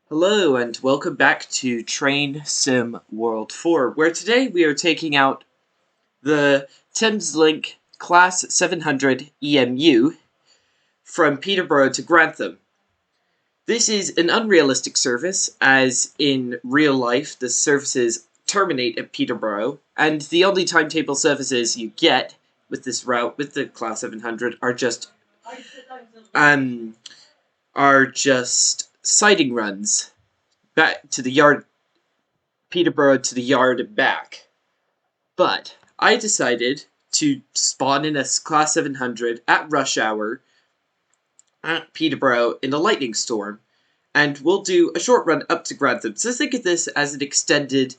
Hello and welcome back to Train Sim World 4, where today we are taking out the Thameslink Class 700 EMU from Peterborough to Grantham. This is an unrealistic service, as in real life the services terminate at Peterborough, and the only timetable services you get with this route, with the Class 700, are just siding runs back to the yard, Peterborough to the yard and back. But I decided to spawn in a Class 700 at rush hour at Peterborough in a lightning storm, and we'll do a short run up to Grantham. So think of this as an extended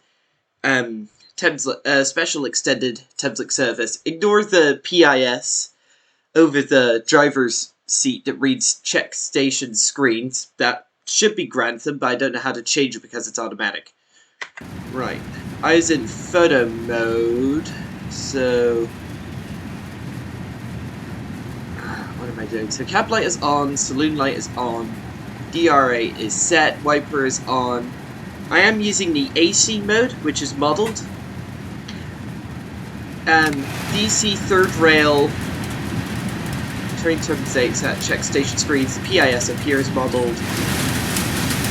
special extended Thameslink service. Ignore the PIS over the driver's seat that reads check station screens. That should be Grantham, but I don't know how to change it because it's automatic. Right. I was in photo mode, so what am I doing? So cab light is on, saloon light is on, DRA is set, wiper is on. I am using the AC mode, which is modeled. DC third rail, train terminates at check station screens, the PIS up here is modeled.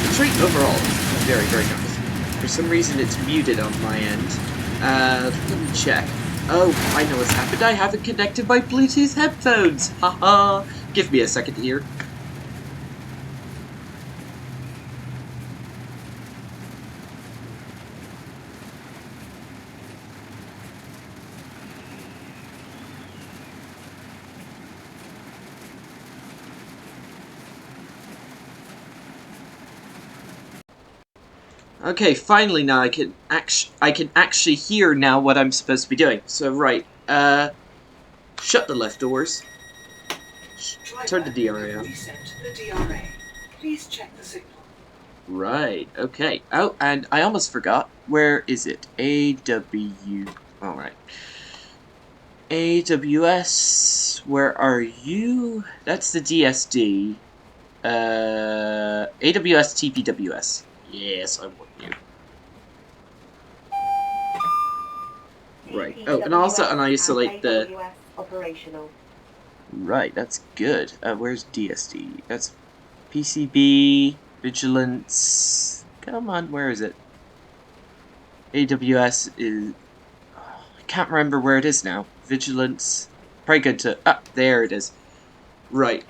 The train overall is very, very nice. For some reason it's muted on my end. Let me check. Oh, I know what's happened. I haven't connected my Bluetooth headphones. Haha. Give me a second here. Okay, finally now I can actually hear now what I'm supposed to be doing. So right, shut the left doors. Turn the DRA on. Reset the DRA. Please check the signal. Right, okay. Oh, and I almost forgot. Where is it? AW. Alright. AWS. Where are you? That's the DSD. AWS TPWS. Yes, I want you. Right. Oh, and also, and I isolate the... Operational. Right, that's good. Where's DSD? That's PCB, Vigilance... Come on, where is it? AWS is... Oh, I can't remember where it is now. Vigilance... Probably good to... Ah, there it is. Right.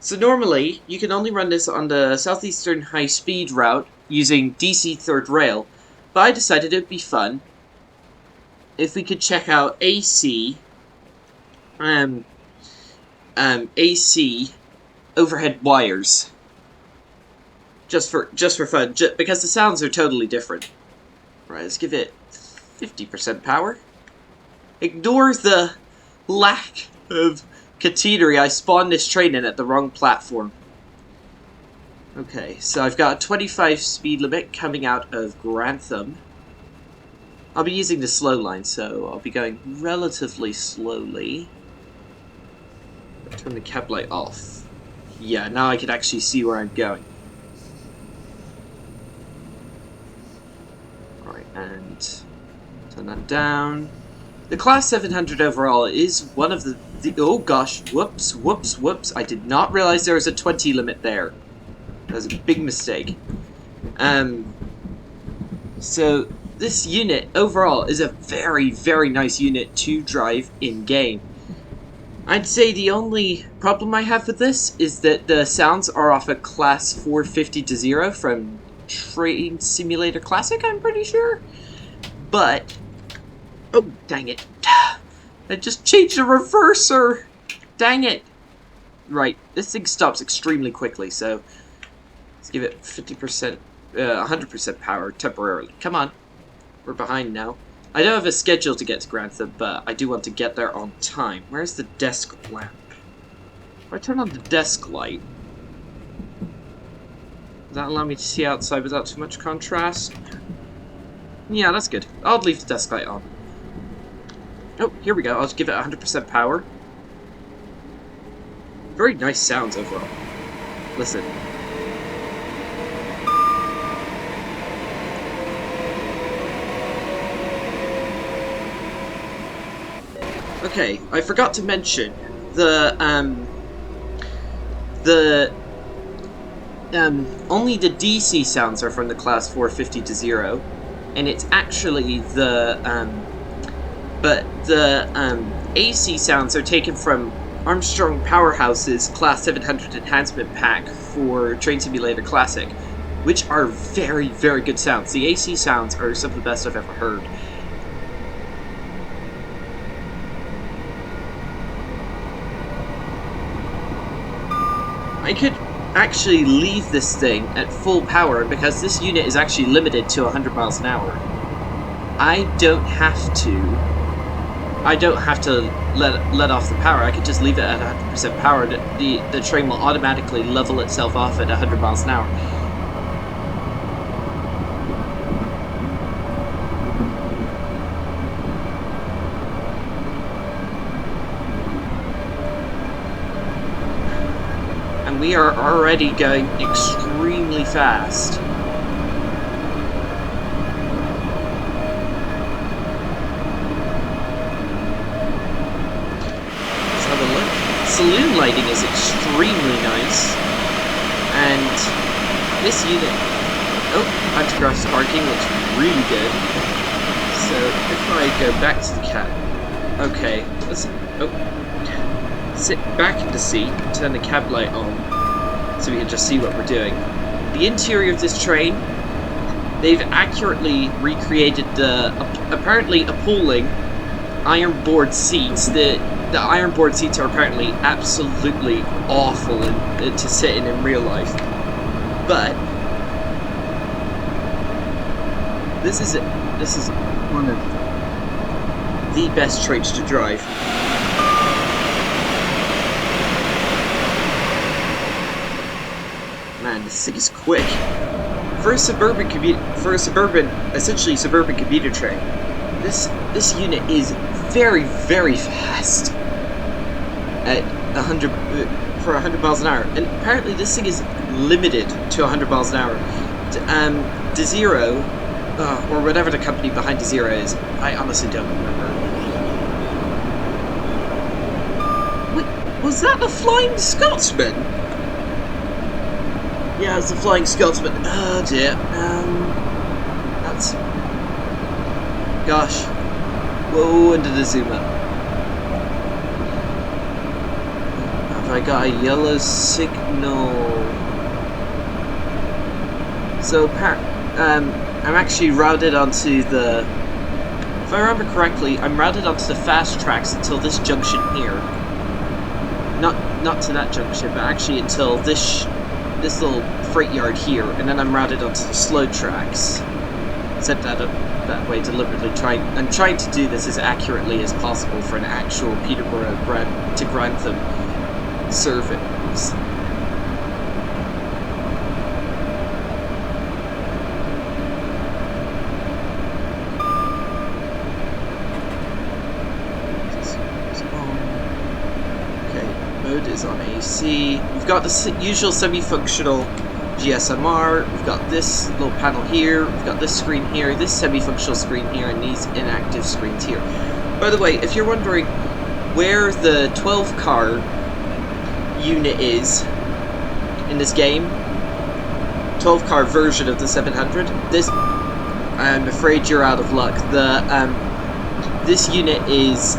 So normally, you can only run this on the Southeastern high-speed route using DC third rail, but I decided it'd be fun if we could check out AC overhead wires, just for fun, because the sounds are totally different. Right, let's give it 50% power. Ignore the lack of catenary. I spawned this train in at the wrong platform. Okay, so I've got a 25 speed limit coming out of Grantham. I'll be using the slow line, so I'll be going relatively slowly. Turn the cab light off. Yeah, now I can actually see where I'm going. Alright, and turn that down. The Class 700 overall is one of the oh gosh, whoops. I did not realize there was a 20 limit there. That was a big mistake. So this unit overall is a very, very nice unit to drive in-game. I'd say the only problem I have with this is that the sounds are off a Class 450-0 from Train Simulator Classic, I'm pretty sure. But, oh, dang it. I just changed the reverser! Dang it! Right, this thing stops extremely quickly, so let's give it 50%, 100% power temporarily. Come on. We're behind now. I don't have a schedule to get to Grantham, but I do want to get there on time. Where's the desk lamp? If I turn on the desk light, does that allow me to see outside without too much contrast? Yeah, that's good. I'll leave the desk light on. Oh, here we go. I'll just give it 100% power. Very nice sounds overall. Listen. Okay, I forgot to mention the the only the DC sounds are from the class 450 to 0, and it's actually but the AC sounds are taken from Armstrong Powerhouse's Class 700 Enhancement Pack for Train Simulator Classic, which are very, very good sounds. The AC sounds are some of the best I've ever heard. I could actually leave this thing at full power because this unit is actually limited to 100 miles an hour. I don't have to let off the power. I could just leave it at 100% power. The train will automatically level itself off at 100 miles an hour. And we are already going extremely fast. Saloon lighting is extremely nice, and this unit, anti-grass parking looks really good. So if I go back to the cab, okay, let's sit back in the seat, turn the cab light on, so we can just see what we're doing. The interior of this train, they've accurately recreated the apparently appalling iron board seats. The iron board seats are apparently absolutely awful to sit in real life. But this is one of the best trains to drive. Man, this thing is quick. For a suburban essentially suburban commuter train, this unit is very, very fast at 100 miles an hour, and apparently this thing is limited to 100 miles an hour. DeZero, or whatever the company behind DeZero is, I honestly don't remember. Wait, was that the Flying Scotsman? Yeah, it's the Flying Scotsman. Oh dear. That's... Gosh. Whoa, and did I zoom up? Have I got a yellow signal? So, I'm actually routed onto the... If I remember correctly, I'm routed onto the fast tracks until this junction here. Not to that junction, but actually until this little freight yard here, and then I'm routed onto the slow tracks. Set that up that way deliberately. I'm trying to do this as accurately as possible for an actual Peterborough to Grantham service. Okay, mode is on AC. We've got the usual semi-functional GSMR, we've got this little panel here, we've got this screen here, this semi-functional screen here, and these inactive screens here. By the way, if you're wondering where the 12-car unit is in this game, 12-car version of the 700, I'm afraid you're out of luck. This unit is,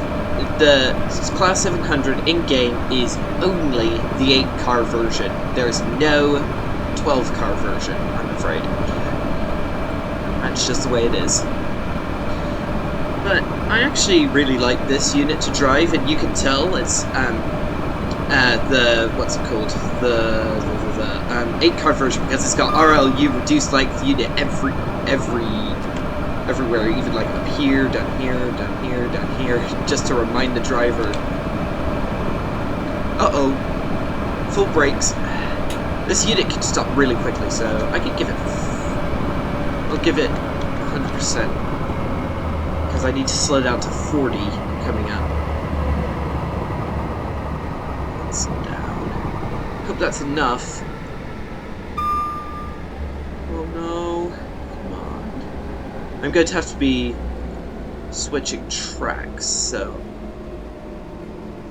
the Class 700 in-game is only the 8-car version. There's no 12-car version, I'm afraid. That's just the way it is. But I actually really like this unit to drive, and you can tell it's what's it called? The 8-car version, because it's got RLU reduced length unit everywhere, even like up here, down here, down here, down here, just to remind the driver. Uh-oh. Full brakes. This unit can stop really quickly, so I can give it... I'll give it 100%. Because I need to slow down to 40 coming up. That's down. Hope that's enough. Oh no. Come on. I'm going to have to be switching tracks, so...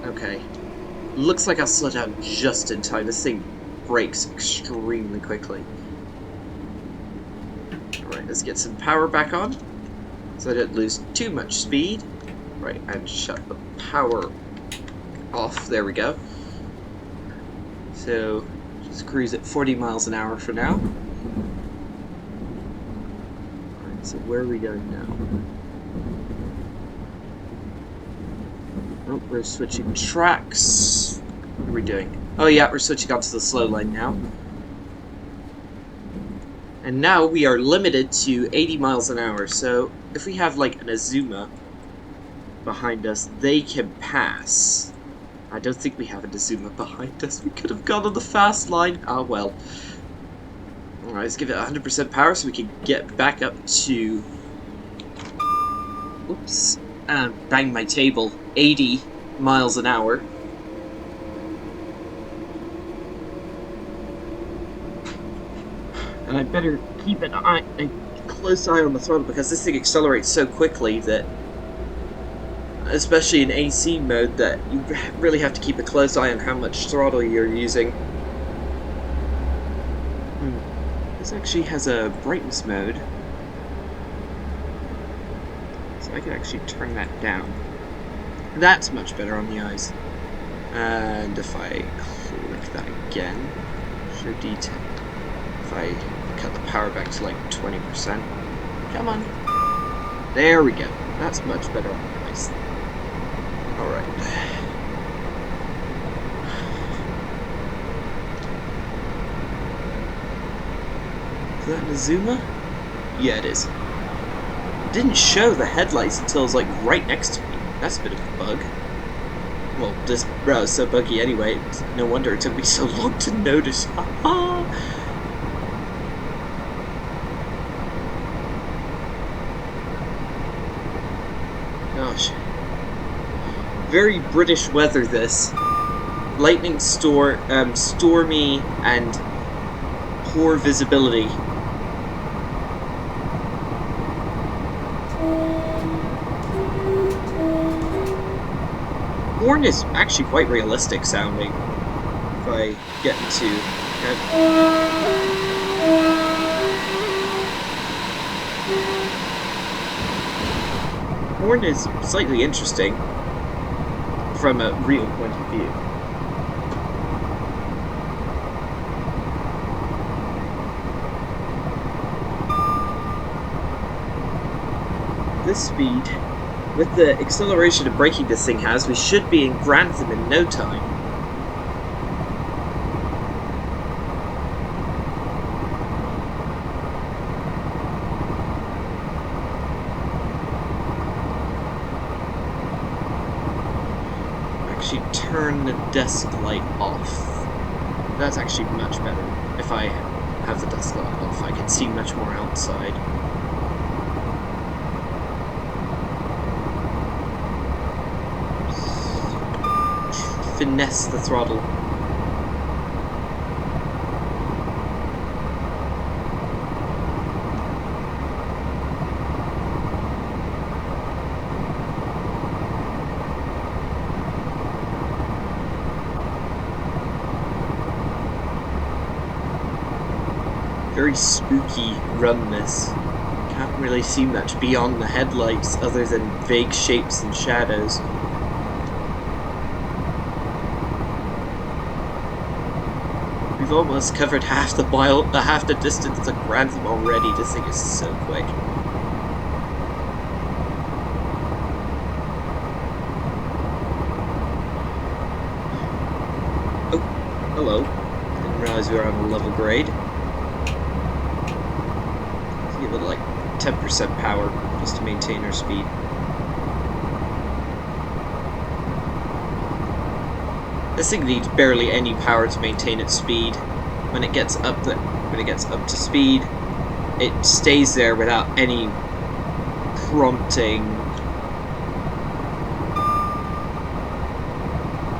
Okay. Looks like I'll slow down just in time. This thing brakes extremely quickly. Alright, let's get some power back on, so I don't lose too much speed. Right, and shut the power off. There we go. So, just cruise at 40 miles an hour for now. Alright, so where are we going now? Oh, we're switching tracks. What are we doing? Oh yeah, we're switching onto the slow line now. And now we are limited to 80 miles an hour, so if we have like an Azuma behind us, they can pass. I don't think we have an Azuma behind us. We could have gone on the fast line. Ah, well. Alright, let's give it 100% power so we can get back up to... Oops. Bang my table. 80 miles an hour. And I better keep a close eye on the throttle because this thing accelerates so quickly that, especially in AC mode, that you really have to keep a close eye on how much throttle you're using. This actually has a brightness mode, so I can actually turn that down. That's much better on the eyes. And if I click that again, show detail. If I cut the power back to like 20%. Come on. There we go. That's much better on the eyes. Alright. Is that an Azuma? Yeah, it is. It didn't show the headlights until it was like right next to me. That's a bit of a bug. Well, this route is so buggy anyway. No wonder it took me so long to notice. Gosh. Very British weather, this. Lightning stormy and poor visibility. Horn is actually quite realistic sounding. If I get into... Horn is slightly interesting from a real point of view. This speed, with the acceleration and braking this thing has, we should be in Grantham in no time. Actually turn the desk light off. That's actually much better. If I have the desk light off, I can see much more outside. Finesse the throttle. Very spooky run, this. Can't really see much beyond the headlights other than vague shapes and shadows. We've almost covered half the distance to Grantham already. This thing is so quick. Oh, hello. Didn't realize we were on a level grade. Let's give it like 10% power just to maintain our speed. This thing needs barely any power to maintain its speed. When it gets up to speed, it stays there without any prompting.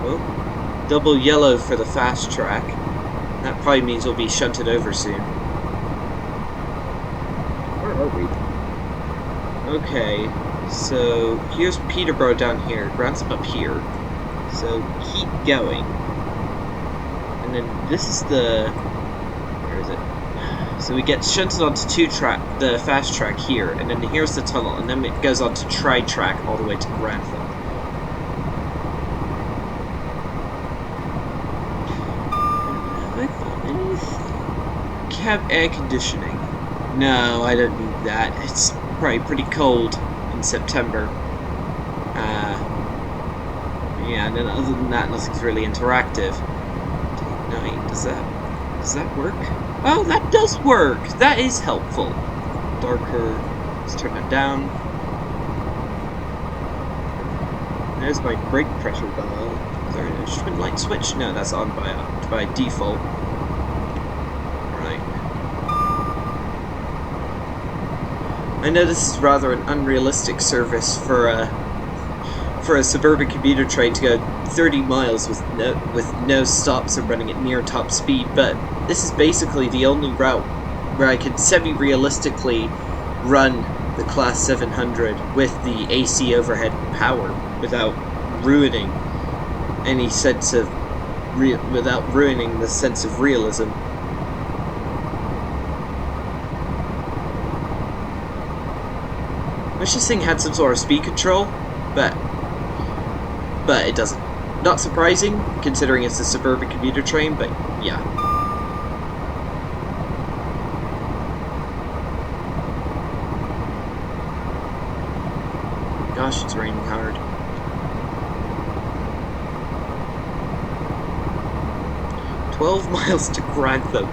Oh, double yellow for the fast track. That probably means we'll be shunted over soon. Where are we? Okay, so here's Peterborough down here. Grantham up here. So keep going. And then this is the... Where is it? So we get shunted onto the fast track here, and then here's the tunnel, and then it goes on to tri-track all the way to Grantham. Have I got anything? Cab air conditioning. No, I don't need that. It's probably pretty cold in September. Yeah, and then other than that, nothing's really interactive. Night, does that work? Oh, that does work! That is helpful. Darker. Let's turn that down. There's my brake pressure dial. Is there an instrument light switch? No, that's on by default. Right. I know this is rather an unrealistic service for a suburban commuter train to go 30 miles with no stops and running at near top speed, but this is basically the only route where I could semi-realistically run the Class 700 with the AC overhead power without ruining any sense of without ruining the sense of realism. I wish this thing had some sort of speed control, but it doesn't. Not surprising, considering it's a suburban commuter train, but yeah. Gosh, it's raining hard. 12 miles to Grantham.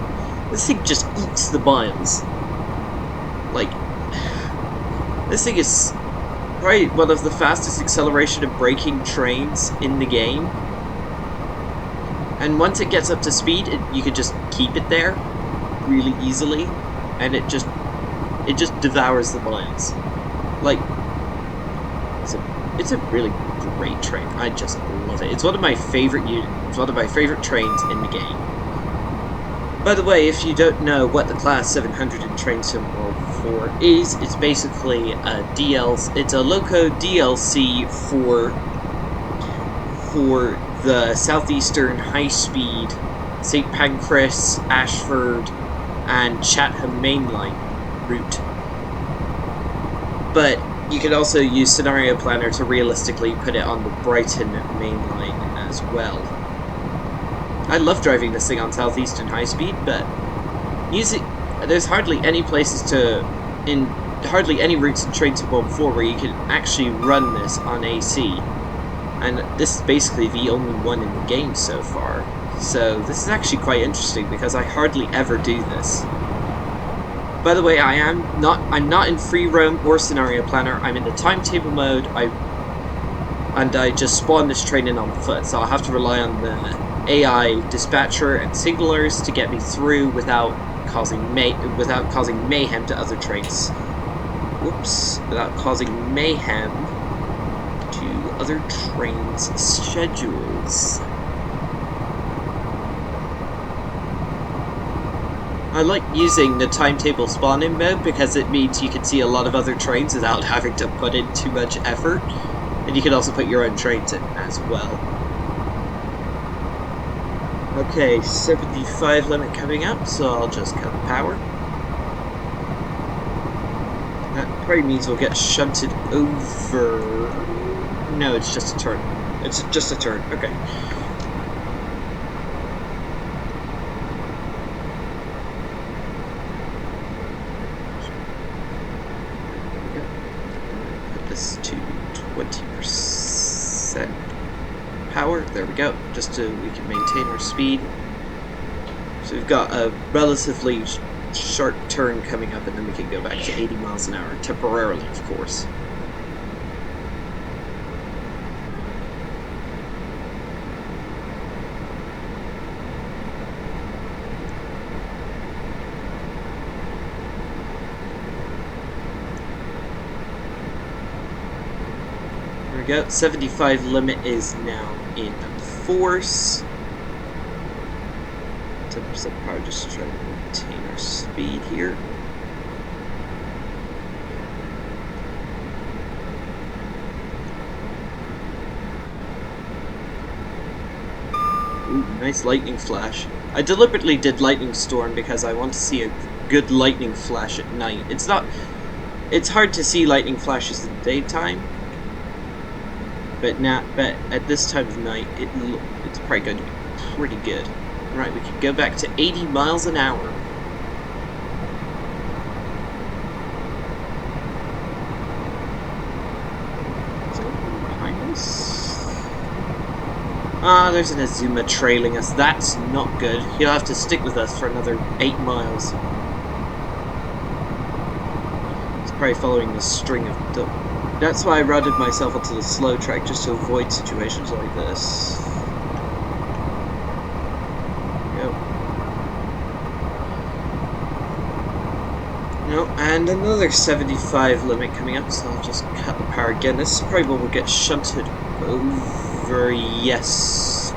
This thing just eats the miles. Like, this thing is probably one of the fastest acceleration and braking trains in the game. And once it gets up to speed, you can just keep it there really easily, and it just devours the miles. Like, it's a really great train. I just love it. It's one of my favorite trains in the game. By the way, if you don't know what the Class 700 in Train Sim World 4 is, it's basically a it's a loco DLC for the southeastern high-speed St. Pancras, Ashford, and Chatham mainline route. But you can also use Scenario Planner to realistically put it on the Brighton mainline as well. I love driving this thing on southeastern high speed, but there's hardly any routes in Train Sim World 4 where you can actually run this on AC. And this is basically the only one in the game so far. So this is actually quite interesting because I hardly ever do this. By the way, I'm not in free roam or Scenario Planner. I'm in the timetable mode. And I just spawned this train in on foot, so I'll have to rely on the AI dispatcher and signalers to get me through without causing mayhem to other trains. Whoops! Without causing mayhem to other trains' schedules. I like using the timetable spawn-in mode because it means you can see a lot of other trains without having to put in too much effort. And you can also put your own trains in as well. Okay, 75 limit coming up, so I'll just cut the power. That probably means we'll get shunted over... No, it's just a turn. It's just a turn, okay. To 20% power. There we go. Just so we can maintain our speed. So we've got a relatively sharp turn coming up, and then we can go back to 80 miles an hour temporarily, of course. There we go. 75 limit is now in force. 10% power, just trying to maintain our speed here. Nice lightning flash. I deliberately did lightning storm because I want to see a good lightning flash at night. It's hard to see lightning flashes in the daytime, but at this time of night, it's probably going to be pretty good. Right, we can go back to 80 miles an hour. Is anything behind us? Ah, there's an Azuma trailing us. That's not good. He'll have to stick with us for another 8 miles. He's probably following the string of... That's why I routed myself onto the slow track, just to avoid situations like this. No, and another 75 limit coming up, so I'll just cut the power again. This is probably where we'll get shunted over, yes.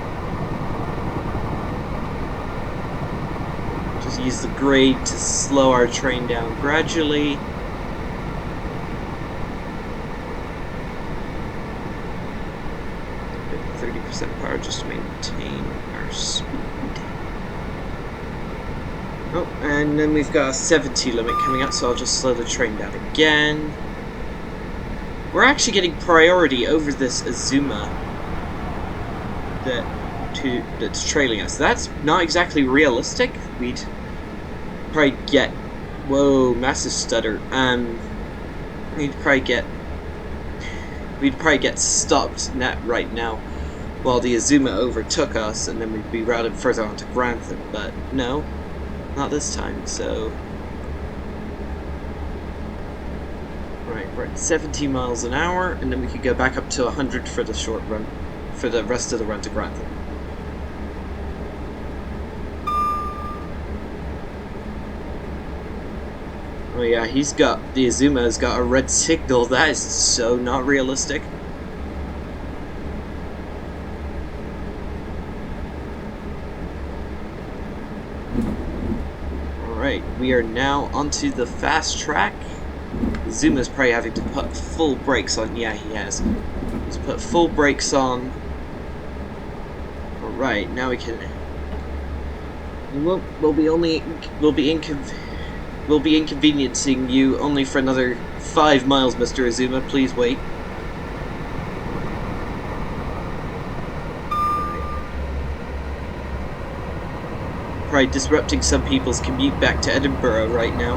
Just use the grade to slow our train down gradually. Get 30% power just to maintain our speed. Oh, and then we've got a 70 limit coming up, so I'll just slow the train down again. We're actually getting priority over this Azuma that's trailing us. That's not exactly realistic. We'd probably get... Whoa, massive stutter. We'd probably get stopped right now while the Azuma overtook us, and then we'd be routed further onto Grantham, but no. Not this time, so... Right, we're at 70 miles an hour, and then we could go back up to 100 for the short run, for the rest of the run to Grantham. Oh yeah, the Azuma's got a red signal. That is so not realistic. Alright, we are now onto the fast track. Zuma's probably having to put full brakes on. Yeah, he has. He's put full brakes on. Alright, now we can... We'll be inconveniencing you only for another 5 miles, Mr. Azuma. Please wait. Probably disrupting some people's commute back to Edinburgh right now.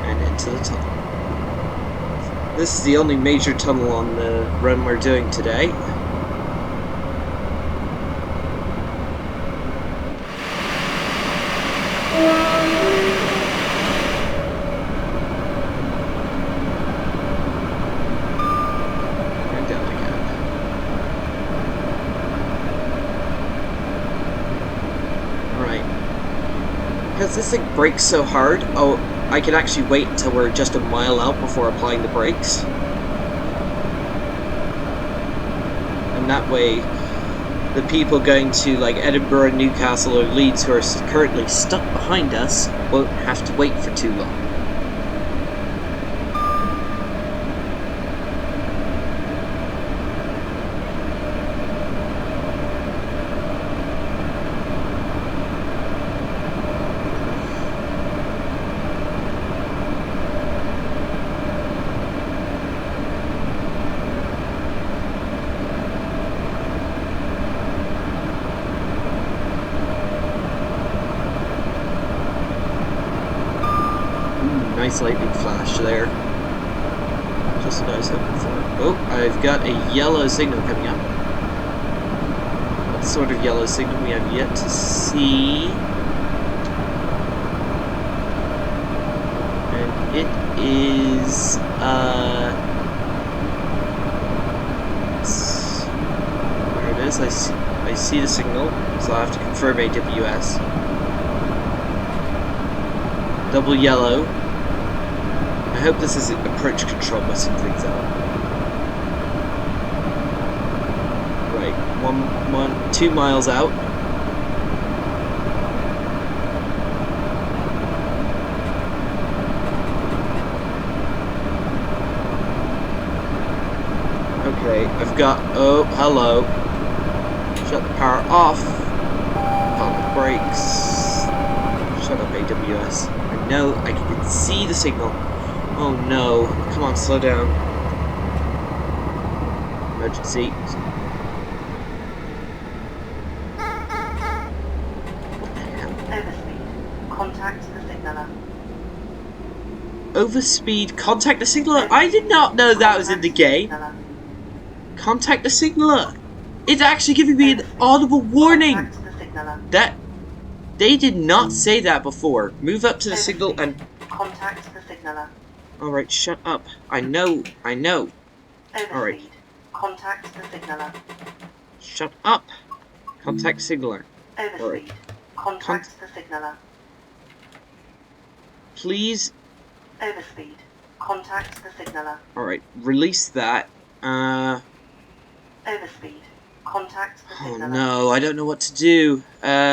And into the tunnel. This is the only major tunnel on the run we're doing today. Because this thing brakes so hard, I can actually wait until we're just a mile out before applying the brakes. And that way, the people going to like Edinburgh, Newcastle, or Leeds who are currently stuck behind us won't have to wait for too long. Nice lightning flash there. Just what I was hoping for. Oh, I've got a yellow signal coming up. What sort of yellow signal we have yet to see? And it is, there it is. I see the signal, so I'll have to confirm AWS. Double yellow. I hope this is approach control messing things out. Right, 2 miles out. Okay, Alright, I've got... Oh, hello. Shut the power off. On the brakes. Shut up, AWS. I know, I can see the signal. Oh no. Come on, slow down. Emergency. Overspeed. Contact the signaller. Overspeed. Contact the signaler. I did not know that was in the game. Contact the signaler. It's actually giving me an audible warning. That they did not say that before. Move up to the signal and contact the signaler. All right, shut up. I know. All right. Contact the signaler. Shut up. Contact signaler. Overspeed. All right. Contact the signaler. Please. Overspeed. Contact the signaler. All right. Release that. Overspeed. Contact the Oh signaler. no, I don't know what to do. AWS,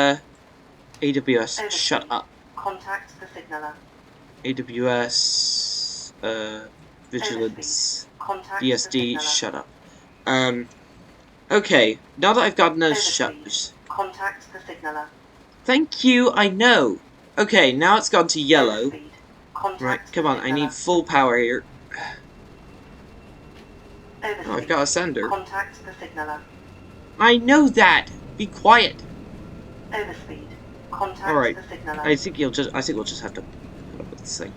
Overspeed. shut up. Contact the signaler. AWS, Vigilance, Contact VSD, the signaler. shut up. Okay, now that I've gotten those Overspeed. shut. Contact the signaler. Thank you, I know. Okay, now it's gone to yellow. Overspeed. Contact Right, the come on, I signaler. need full power here. Overspeed. Oh, I've got a sender. Contact the signaler. I know that! Be quiet! Overspeed. Contact Alright, the signaler. I think we'll just have to put up with this thing.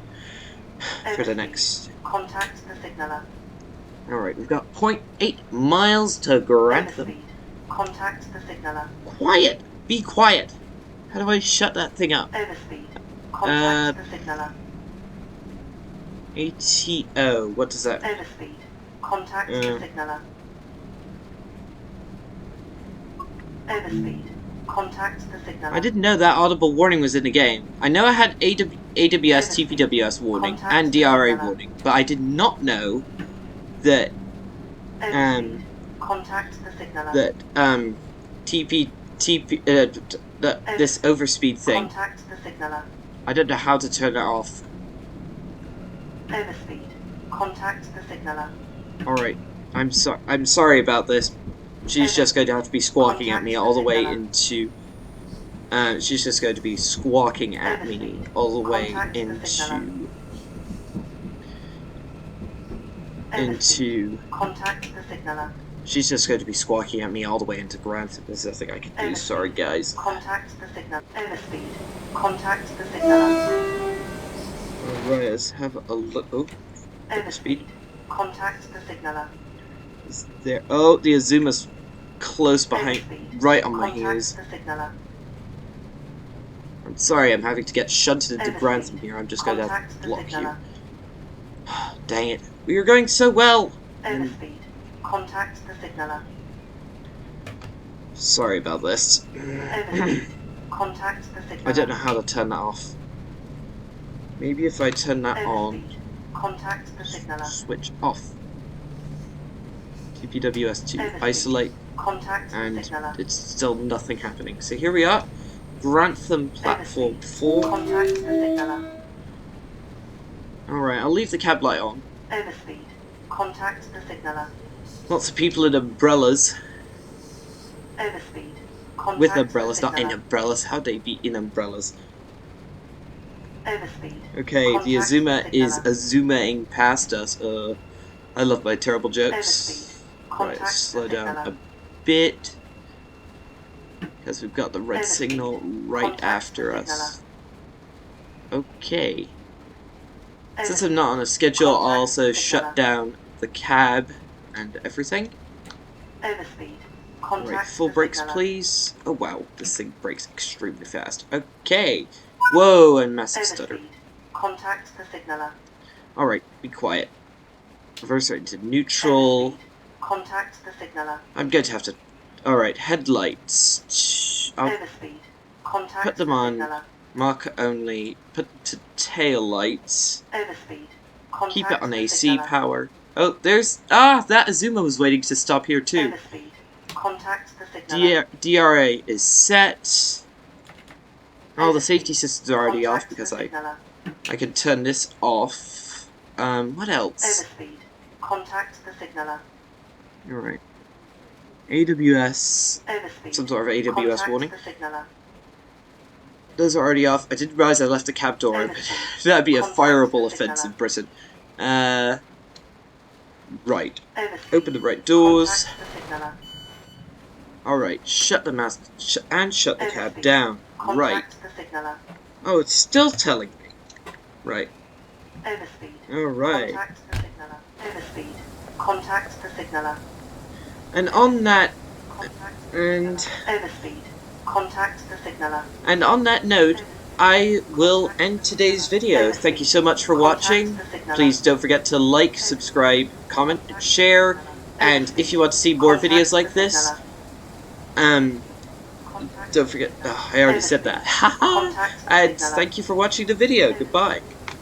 For the Overspeed. next... Contact the signaler. Alright, we've got 0.8 miles to Grantham. Overspeed. Contact the signaler. Quiet! Be quiet! How do I shut that thing up? Overspeed. Contact the signaler. ATO, what does that... Overspeed. Contact the signaler. Overspeed. Contact the signaler. I didn't know that audible warning was in the game. I know I had AWS, TPWS warning, and DRA warning, but I did not know that, Overspeed. Contact the signaler. this overspeed thing. Contact the signaler. I don't know how to turn it off. Overspeed. Contact the signaler. Alright, I'm sorry about this. She's just going to have to be squawking at me all the way into... she's just going to be squawking at me all the way into... Contact the signaler. She's just going to be squawking at me all the way into Grantham. There's nothing I can do. Sorry, guys. Contact the signaler. Overspeed. Contact the signaler. Alright, let's have a look. Oh, Overspeed. Contact the signaler. is there? Oh, the Azuma's close behind, Overspeed. right on my Contact heels. the signaler. I'm sorry, I'm having to get shunted into Overspeed. Grantham here. I'm just going to have Contact to the block you. signaler. Dang it. We were going so well. Overspeed. Contact the signaler. Sorry about this. Overspeed. Contact the signaler. I don't know how to turn that off. Maybe if I turn that on, Overspeed. Contact the signaler. switch off. TPWS to Overspeed. isolate, Contact the and signaler. it's still nothing happening. So here we are, Grantham platform Overspeed. 4. Contact the signaler. Alright, I'll leave the cab light on. Overspeed. Contact the signaler. Lots of people in umbrellas. Overspeed. Contact With umbrellas, the not in signaler. umbrellas. How'd they be in umbrellas? Overspeed. Okay, the Contact Azuma the is signaler. Azumaing past us. I love my terrible jokes. Overspeed. Right, Contact slow the down signaler. a bit. Because we've got the red Overspeed. signal right Contact after the us. Okay. Since Overspeed. I'm not on a schedule, I'll Contact also the shut signaler. down the cab and everything. Overspeed. Contact Alright, full the brakes signaler. please. Oh wow, this thing brakes extremely fast. Okay. Whoa, and massive stutter. Overspeed. Contact the signaler. Alright, be quiet. Reverse right into neutral. Overspeed. Contact the signaler. I'm going to have to... Alright, headlights. I'll Overspeed. Contact put them the on. signaler. Marker only. Put to tail lights. Overspeed. Contact Keep it on the AC signaler. power. Oh, there's... Ah, that Azuma was waiting to stop here too. Overspeed. Contact the signaler. DRA is set. All the Overspeed. safety systems are already off Contact because the I signaler. can turn this off. What else? Overspeed. Contact the signaler. Alright. AWS. Overspeed. Some sort of AWS Contact warning. the signaller. Those are already off. I didn't realize I left the cab door open. Overspeed. That'd be a Contact fireable the offense in signaller. prison. Right. Overspeed. Open the right doors. Contact the signaller. Alright, shut the mask and shut the cab Overspeed. down. Right. Contact the signaller. Oh, it's still telling me. Right. Overspeed. Alright. Contact the signaller. Overspeed. Contact the signaller. And on that Contact the and signaller. Overspeed. Contact the signaller. and on that note, I will end today's video. Thank you so much for watching. Please don't forget to like, subscribe, comment, and share. And if you want to see more videos like this, don't forget. Oh, I already said that. Haha. And thank you for watching the video. Goodbye.